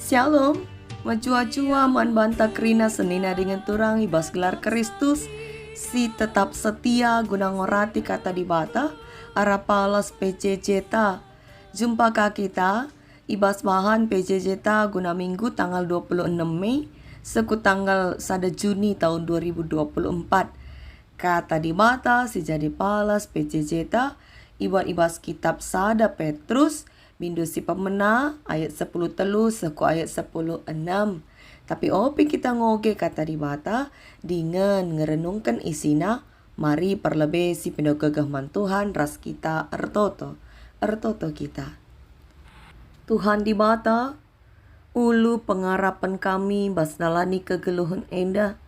Shalom, majua-jua man banta kerina senina dengan turang ibas gelar Kristus, si tetap setia guna ngorati kata di bata, arapalas PJJ ta. Jumpa ka kita, ibas bahan PJJ ta guna minggu tanggal 26 Mei, seku tanggal 1 Juni tahun 2024. Kata di bata si jadi palas PJJ ta, ibas kitab Sada Petrus, Bindu si pemena ayat 10 telu seku ayat 10 enam. Tapi opi kita ngoge kata di bata dengan ngerenungkan isina, mari perlebih si pindo kegahman Tuhan ras kita ertoto kita. Tuhan di bata, ulu pengarapan kami basnalani kegeluhan enda.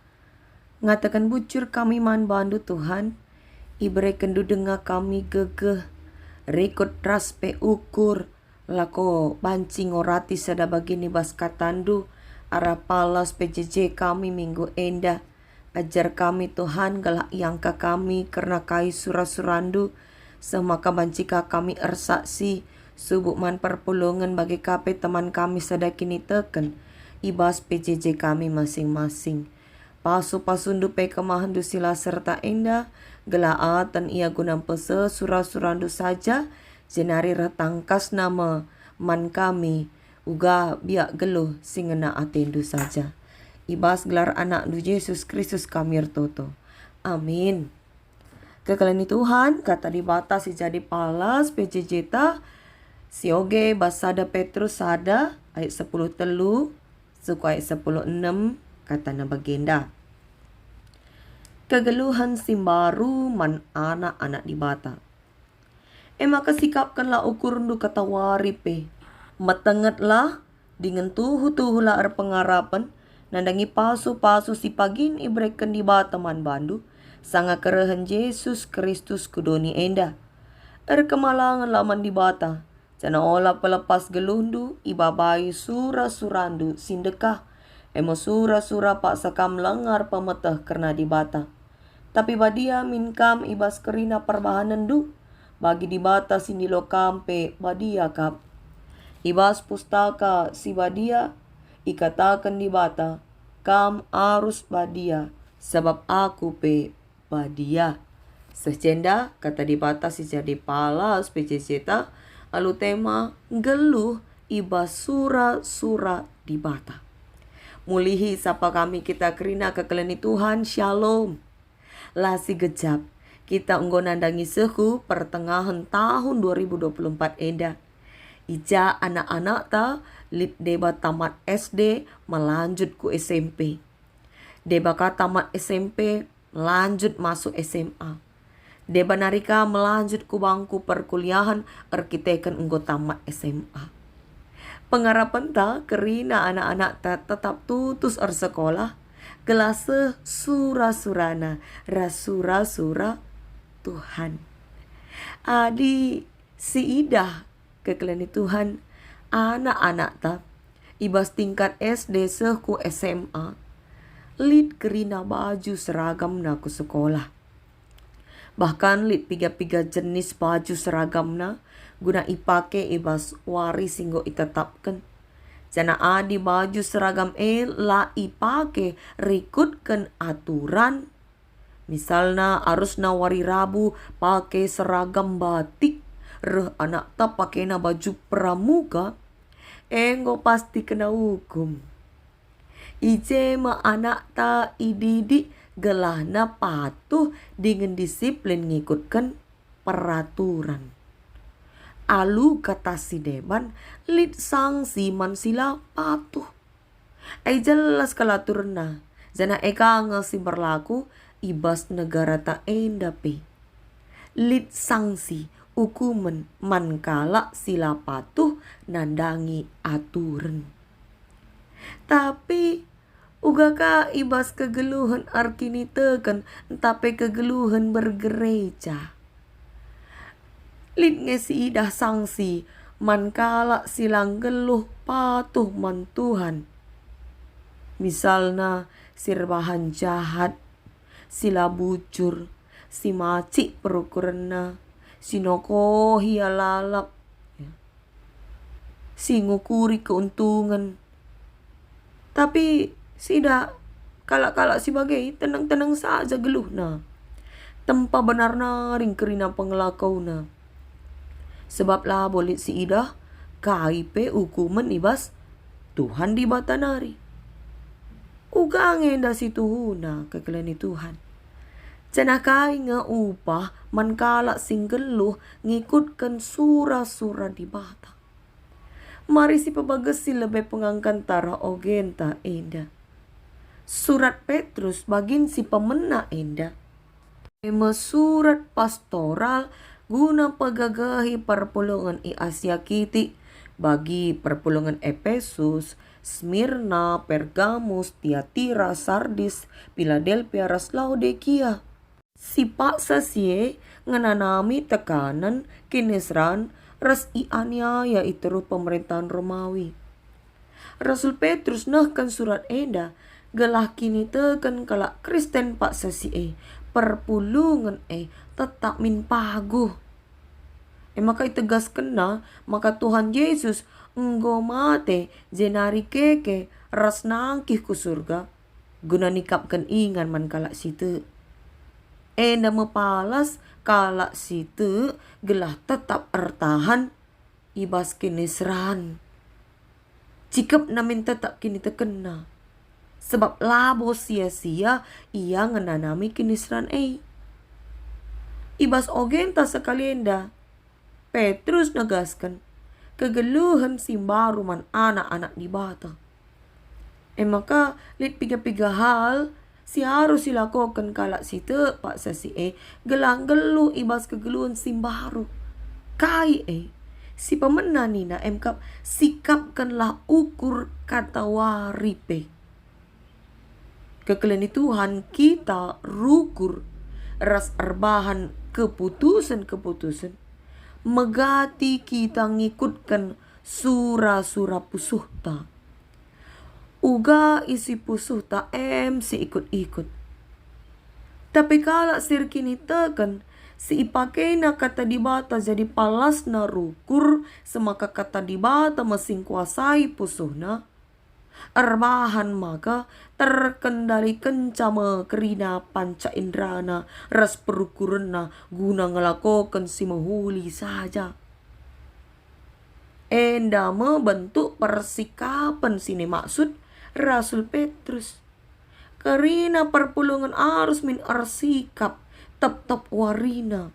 Ngatakan bucur kami man bandu Tuhan, ibre kendu dengar kami gegeh, rekod ras pe ukur, lako bancing orati sada bagini bas katandu, arapalas PJJ kami minggu enda. Ajar kami Tuhan galak yangka kami karena kai surasurandu, semaka bancika kami ersaksi, subuk man perpulungan bagi kape teman kami sada kini teken, ibas PJJ kami masing-masing. Pasu-pasundu pe kemahandu sila serta enda, gelaatan ia gunam pese surasurandu saja, jenari retangkas nama man kami, uga biak geluh singena atendu saja. Ibas gelar anak du Yesus Kristus kami ertoto. Amin. Kekalani Tuhan, kata di bata si jadi palas PJJ ta, si oge basada Petrus sada, ayat 10 telu, suku ayat 10 enam, kata na bagenda. Kegeluhan simbaru man anak-anak di bata. Maka sikapkanlah ukur ndu kata waripe. Matengetlah dengan tuhu-tuhulah pengarapan. Nandangi pasu-pasu si pagin ibreken di bata man bandu. Sanga kerehan Yesus Kristus kudoni enda. Kemalangan laman di bata. Jana olah pelepas gelundu ibabai sura-surandu sindekah. Emo sura-sura pak sakam lengar pemeteh karena di bata. Tapi badia minkam ibas kerina perbahanan du. Bagi di bata sindilo kampe badia kap. Ibas pustaka si badia ikatakan di bata. Kam arus badia sebab aku pe badia. Secenda kata di bata si jadi palas PJJ alu tema geluh ibas sura-sura di bata. Mulihi sapa kami kita kerina kekeleni Tuhan, shalom. Lasi gejap, kita unggo nandangi sehu pertengahan tahun 2024 enda. Ija anak-anak ta lip deba tamat SD melanjut ku SMP. Deba ka tamat SMP melanjut masuk SMA. Deba narika melanjut ku bangku perkuliahan arkitekan unggo tamat SMA. Pengharapan ta kerina anak-anak ta tetap tutus sekolah. Gelase sura-surana rasura-sura Tuhan. Adi si idah kekelani Tuhan anak-anak ta ibas tingkat SD seku SMA lid kerina baju seragam na ku sekolah. Bahkan lid piga-piga jenis baju seragam na guna ipake ibas waris singgo itetapkan. Jana adi baju seragam la ipake rikutkan aturan. Misalnya harus na wari Rabu pake seragam batik. Reh anak ta pake na baju pramuka. Enggo pasti kena hukum. Ije ma anak ta ididik gelahna patuh dengan disiplin ngikutkan peraturan. Alu kata si deban lid sanksi man sila patuh. Ay jelas kalaturna. Jana eka ngasi berlaku ibas negara ta endape. Lid sanksi hukuman man kala sila patuh nandangi aturan. Tapi uga ka ibas kegeluhan arkini teken tapi kegeluhan bergereja. Lid ngesi idah sanksi man kala silang geluh patuh man Tuhan. Misalna sirbahan jahat, sila bucur, si macik perukurenna, si nokohi lalap, si ngukuri keuntungan, Tapi sida kalak-kalak sebagai tenang-tenang saja geluh na. Tempa benarna ring kerina pengelakau na. Sebab lah boleh si ida KIP hukuman ibas Tuhan di batanari. Ugang enda si tuhuna kekelani Tuhan. Canakai nga upah mankalak singgeluh ngikutkan surah-surah di bata. Mari si pabagasi lebih pengangkan tara ogenta enda. Surat Petrus bagin si pemena enda. Ema surat pastoral guna pagagahi perpulungan i Asia Kiti bagi perpulungan Efesus, Smyrna, Pergamus, Tiatira, Sardis, Philadelphia, ras Laodikia. Si paksa siye ngananami tekanan kinesran ras ianiaya iteru pemerintahan Romawi. Rasul Petrus nahkan surat enda gelah kini tekan kalak Kristen paksa siye perpulungan tetap min paguh. Maka itegas kena maka Tuhan Yesus enggo mate jenari keke ras nangkih ku surga guna nikapkan ingan man kalak situ. Enda mepalas kalak situ gelah tetap ertahan ibas kinisran. Cikap namin tetap kini terkena. Sebab labo sia-sia ia ngenanami kinisran ibas ogenta sekalienda. Petrus negaskan kegeluhan simbaru man anak-anak di bata. Maka lit piga-piga hal si harus silakokan kalak situ paksa si gelang geluh ibas kegeluhan simbaru. Kai si pemena nina emkap sikapkanlah ukur kata waripe. Kekelani Tuhan kita rukur ras erbahan keputusan-keputusan megati kita ngikutkan surah-surah pusuhta. Uga isi pusuhta si ikut-ikut. Tapi kalau sir kini tekan si ipakai na kata dibata jadi palas na rukur semaka kata dibata masing kuasai pusuhna. Erbahan maka terkendali kencama kerina panca indrana ras perukurna guna ngelakokan si mahuli saja. Enda membentuk persikapan sini maksud Rasul Petrus. Kerina perpulungan arus min arsikap tep-tep warina.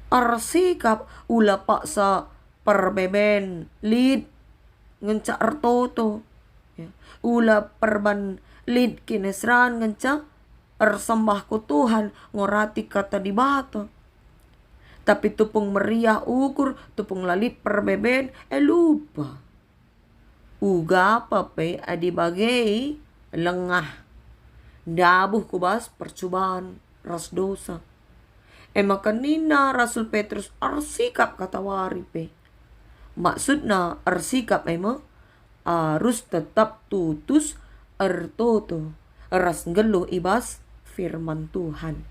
Arsikap ula paksa perbeben lid ngenca artoto. Ya. Ula perban lid kinesran ngenca ersembah ku Tuhan ngorati kata di bata. Tapi tupung meriah ukur tupung lalit perbeben lupa. Uga pape adi bagai lengah. Dabuh kubas percobaan ras dosa. Maka nina Rasul Petrus arsikap kata waripe. Maksudna arsikap harus tetap tutus ertoto ras ngeluh ibas firman Tuhan.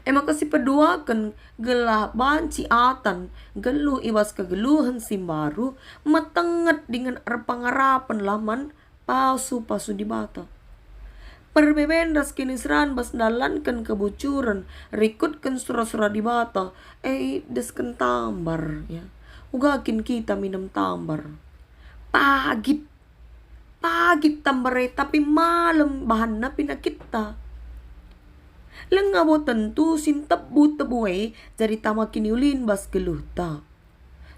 Maka si peduakan gelah banci atan geluh ibas kegeluhan simbaru metenget dengan erpangarapan laman pasu-pasu di bata. Perbeben ras kinisran bas dalankan kebucuran rikutkan surah-surah di bata desken tambar ya. Ugakin kita minum tambar. Pagit tambare tapi malam bahan na pinakita. Lengabo tentu sin tebu-tebu jadi tama kiniulin bas geluh ta.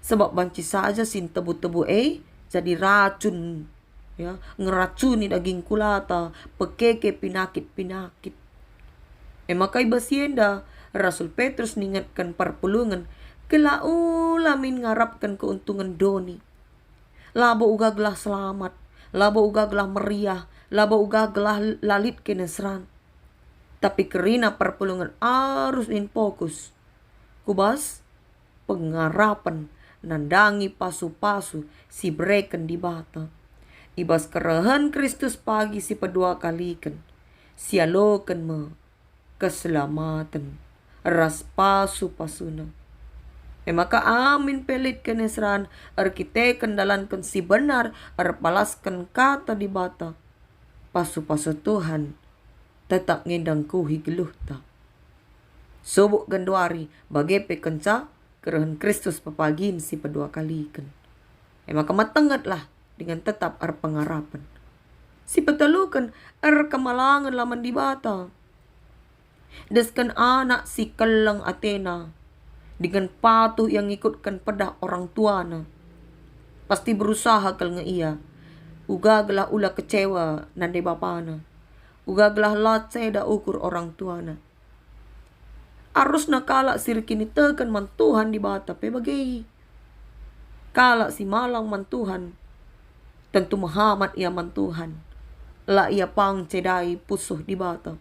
Sebab banci saja sin tebu-tebu jadi racun ya, ngeracuni daging kulata, pekeke pinakit-pinakit. Maka ibasienda Rasul Petrus ningatkan perpulungan kelaulamin ngarapkan keuntungan doni. Labo uga gelah selamat, labo uga gelah meriah, labo uga gelah lalit kinesran. Tapi kerina perpulungan harus in fokus. Kubas pengarapan nandangi pasu-pasu si breken di bata. Ibas kerahan Kristus pagi si pedua kalikan. Sialokan me keselamatan ras pasu-pasuna. Maka amin pelit kenesran kita kendalankan si benar palaskan kata di bata. Pasu-pasu Tuhan tetap ngedang kuhi geluh ta. Sobuk ganduari bagai pekenca kerahan Kristus papagin si pedua kali kan. Maka matengatlah dengan tetap pengarapan. Si petalukan kemalangan laman di bata. Deskan anak si kelang Athena dengan patuh yang ikutkan pedah orang tuana. Pasti berusaha kal ia. Ugaglah ulah kecewa nande bapana. Ugaglah lace da ukur orang tuana. Arus nakala sirkini tekan mantuhan di bata pe bagai. Kala si malang mantuhan. Tentu Muhammad ia mantuhan. La ia pang cedai pusuh di bata.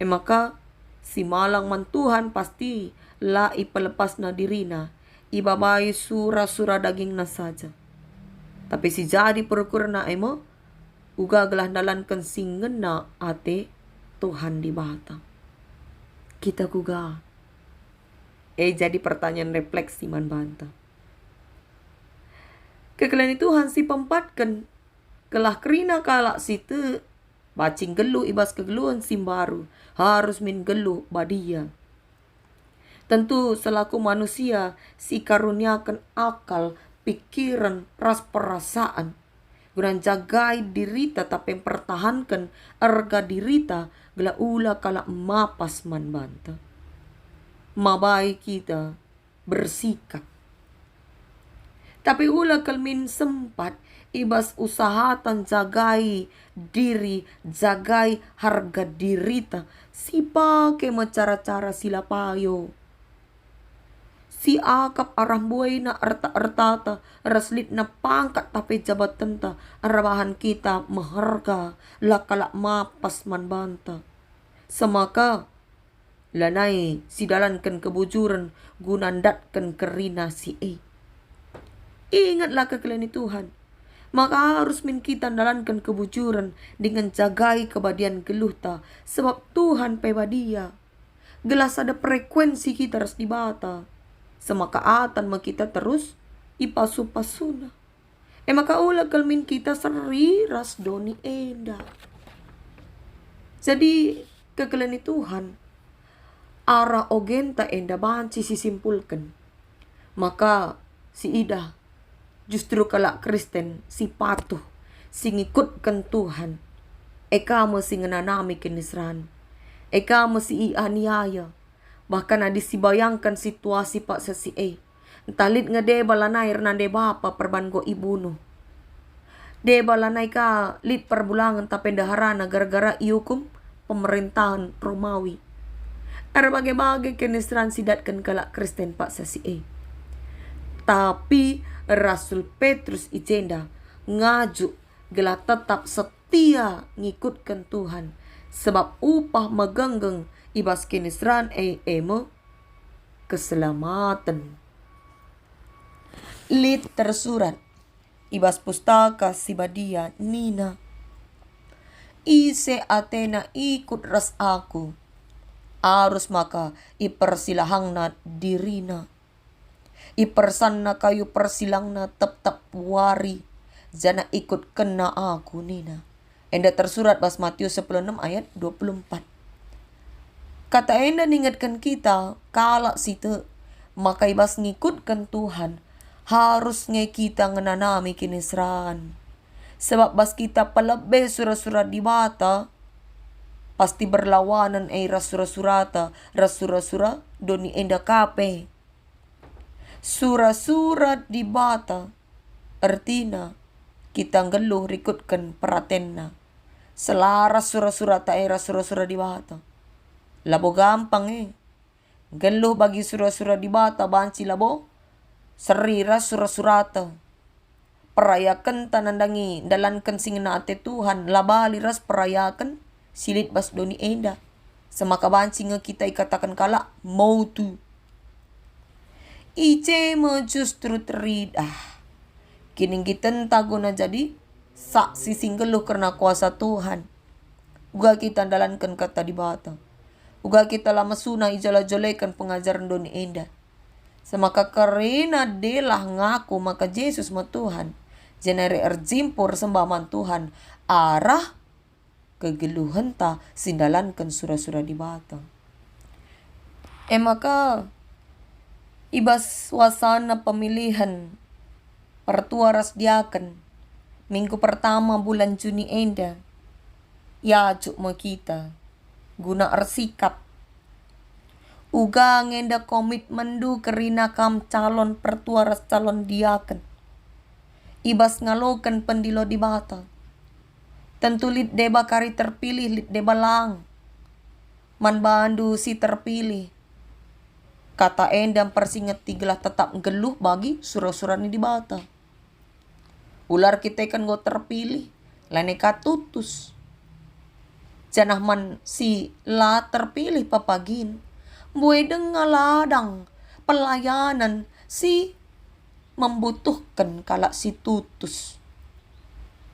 Maka si malang mantuhan pasti la ipelepas na dirina. Ibabai sura-sura daging na saja. Tapi si jadi perkur na emo. Ugaglah dalankan singen na ate Tuhan di bata. Kita kuga. Jadi pertanyaan refleksi man banta. Kekalian Tuhan si pempatkan. Kelah kerina kalak situ. Bacing geluh ibas kegeluhan simbaru. Harus min geluh badia. Tentu selaku manusia si karuniakan akal, pikiran, ras perasaan. Gunan jagai dirita tapi pertahankan erga dirita gela ula kala mapas man banta. Mabai kita bersikap. Tapi ula kalmin sempat ibas usahatan jagai diri, jagai harga dirita. Si pake cara-cara sila payo. Si akap arah buay na arta-artata, raslit na pangkat tapi jabatan ta, arabahan kita maharga, lakala mapas man banta. Semaka, lanay sidalankan kebujuran, gunandatkan kerina si Ingatlah kekalian Tuhan. Maka harus min kita dalankan kebujuran dengan jagai kebadian geluh ta, sebab Tuhan pebadia. Gelas ada frekuensi kita harus dibata. Semakaatan kita terus ipasu-pasuna. Maka ulah kalmin kita seri ras doni enda. Jadi kekalian Tuhan ara ogenta enda banci sisimpulkan. Maka si Ida justru kalak Kristen si patuh si ngikutkan Tuhan. Eka mesti ngenanami kenisran. Eka mesti ianiaya. Bahkan ada si bayangkan situasi pak sesi Talit ngede balanay nande bapa perbango ibuno. De balanay ka lit perbulangan tapendaharana gara-gara iukum pemerintahan Romawi. Ada bagai-bagai kenisran sidatkan kalak Kristen pak sesi Tapi Rasul Petrus ijenda ngaju gela tetap setia ngikutkan Tuhan. Sebab upah megenggeng ibas kenisran emo keselamatan. Lit tersurat ibas pustaka si badia Nina. Ise Athena ikut ras aku. Arus maka ipersilahangna dirina. Ipersanna kayu persilangna tetap wari. Jana ikut kena aku Nina. Enda tersurat bas Matius 16 ayat 24. Kata enda ningatkan kita kalak situ maka ibas ngikutkan Tuhan harus nge kita ngenanami kinisran. Sebab bas kita pelebe surah-surah di bata pasti berlawanan ras-surah-surata ras-surah-surah doni enda kape. Surah-surah di bata artina kita ngeluh rikutkan peratenna. Selaras surah-surah ta surah-surah di bata. Labo gampang Geluh bagi surah-surah di bata banci labo. Serira surah-surata. Perayakan tanandangi dalankan singina ate Tuhan. Labali ras perayakan silit bas doni enda. Semaka banci nga kita ikatakan kala mau tu. Ice mo justru teridah. Kining kita tago na jadi saksi singgeluh karena kuasa Tuhan. Uga kita dalankan kata di bata. Uga kita lama suna ijala jolekan pengajaran doni enda. Semaka karena delah ngaku maka Yesus ma Tuhan. Jenere erjimpur sembaman Tuhan. Arah kegeluhan ta sindalankan sura-sura di bata. Maka ibas suasana pemilihan pertua ras diaken. Minggu pertama bulan Juni enda. Ya mo kita. Guna ersikap. Uga ngenda komitmen du kerina kam calon pertua ras calon diaken. Ibas ngalokan pendilo di bata. Tentu lit deba kari terpilih lit deba lang. Man bandu si terpilih. Kata endam persinget tiglah tetap geluh bagi sura-sura ni di bata. Ular kita kan go terpilih. Laneka tutus. Janah man si la terpilih papagin. Buedeng ngaladang pelayanan si membutuhkan kalak si tutus.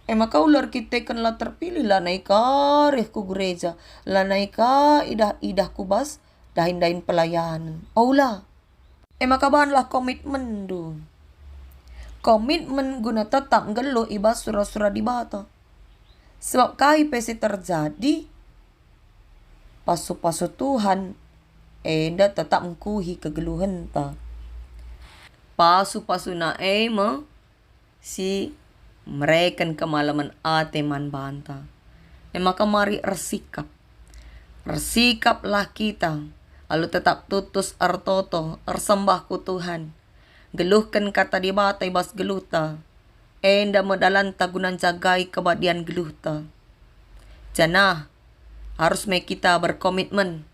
Maka ular kita kan la terpilih lanai karih ku gereja. Lanai ka idah kubas dahin-dahin pelayanan. Aula. Maka bahanlah komitmen du. Komitmen guna tetap geluh ibas sura-sura di bata. Sebab kai pesi terjadi pasu-pasu Tuhan enda tetap mengkuhi kegeluhan ta. Pasu-pasu na si mereken kemalaman ate man banta. Maka mari ersikap. Ersikaplah kita. Lalu tetap tutus ertoto ersembah ku Tuhan. Geluhkan kata di bata ibas geluhta. Enda medalan tagunan jagai kebadian geluhta. Janah harus kita berkomitmen.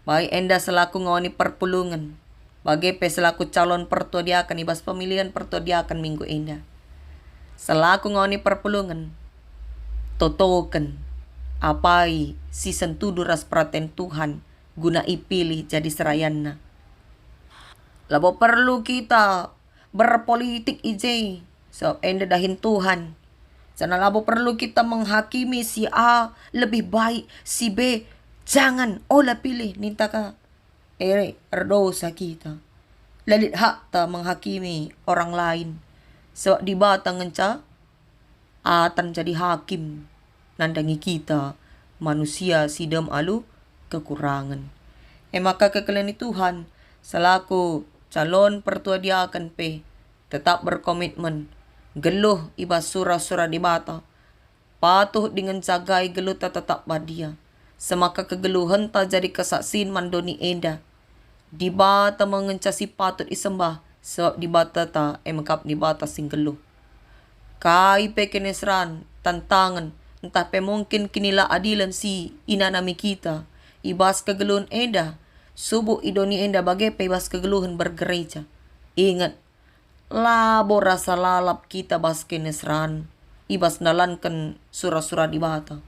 Baik enda selaku ngawani perpulungan. Bagi selaku calon pertodiakan ibas pemilihan pertodiakan minggu enda. Selaku ngawani perpulungan. Totoken. Apai si sentudu ras praten Tuhan. Guna ipilih jadi serayanna. Labo perlu kita berpolitik ije. So, enda dahin Tuhan. Sana labo perlu kita menghakimi si A lebih baik, si B jangan olah pilih ninta ka. Erdosa kita. Lalit hak ta menghakimi orang lain. So, di batang ngenca atan jadi hakim. Nandangi kita manusia sidam alu kekurangan. Maka kekalian Tuhan selaku calon pertua dia akan tetap berkomitmen geluh ibas sura-sura di bata patuh dengan jagai geluh tetap badia semaka kegeluhan ta jadi kesaksin mandoni enda di bata mengencasi patut isembah sebab di bata ta emekap di bata sing geluh kai kenesran tantangan entah mungkin kinilah adilan si inanami kita ibas kegeluhan enda subuh idoni enda bagai ibas kegeluhan bergereja. Ingat, labo rasa lalap kita bas kenesran. Ibas nalankan sura-sura di bata.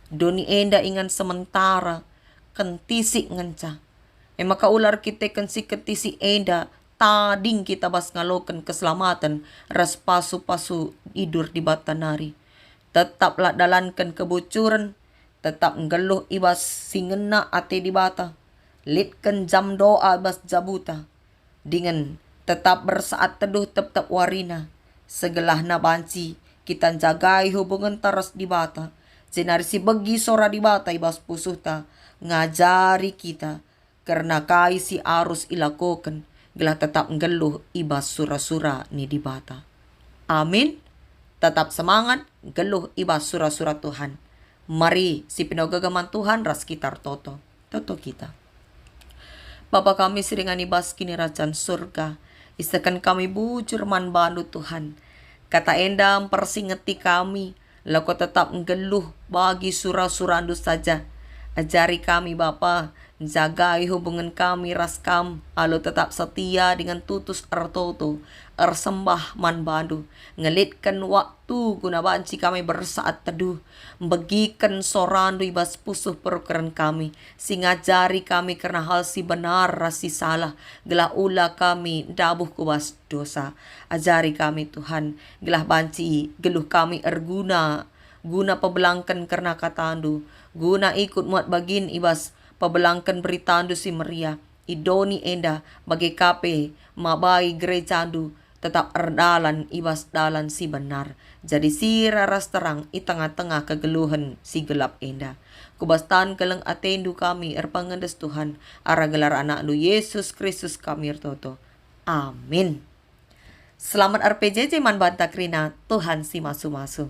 Doni enda ingan sementara. Kentisik nganca. Maka ular kita kensi ketisi enda. Tading kita bas ngalokan keselamatan. Ras pasu-pasu idur di bata nari. Tetaplah dalankan kebucuran. Tetap ngeluh ibas singena ate di bata. Litkan jam doa bas jabuta. Dengan tetap bersaat teduh tetap warina. Segelah na banci. Kita jagai hubungan teras di bata. Jenari si begi sora di bata ibas pusuhta. Ngajari kita. Karena kai si arus ilakokan. Gelah tetap ngeluh ibas sura-sura ni di bata. Amin. Tetap semangat. Geluh ibas sura-sura Tuhan. Mari si pinagagaman Tuhan ras kitar toto. Toto kita. Bapa kami seringan ibas kini rajan surga. Isakan kami bujur man bandu Tuhan. Kata endam persingeti kami. Lako tetap ngeluh bagi surah-surandu saja. Ajari kami Bapa. Jagai hubungan kami raskam. Alo tetap setia dengan tutus ertoto. Ersembah man bandu. Ngelitkan waktu guna banci kami bersaat teduh. Begikan sorandu ibas pusuh perukeran kami. Singajari kami karena hal si benar rasi salah. Gelah ula kami dabuh kubas dosa. Ajari kami Tuhan. Gelah banci geluh kami erguna. Guna pebelangkan karena katandu. Guna ikut muat bagin ibas pebelangkan beritandu si Maria. idoni enda bagi kape mabai gerejandu tetap erdalan ibas dalan si benar. Jadi si raras terang i tengah-tengah kegeluhan si gelap enda. Kubastan keleng atendu kami erpangendes Tuhan ara gelar anak nu Yesus Kristus kami ertoto. Amin. Selamat RPJJ man banta krina Tuhan si masu-masu.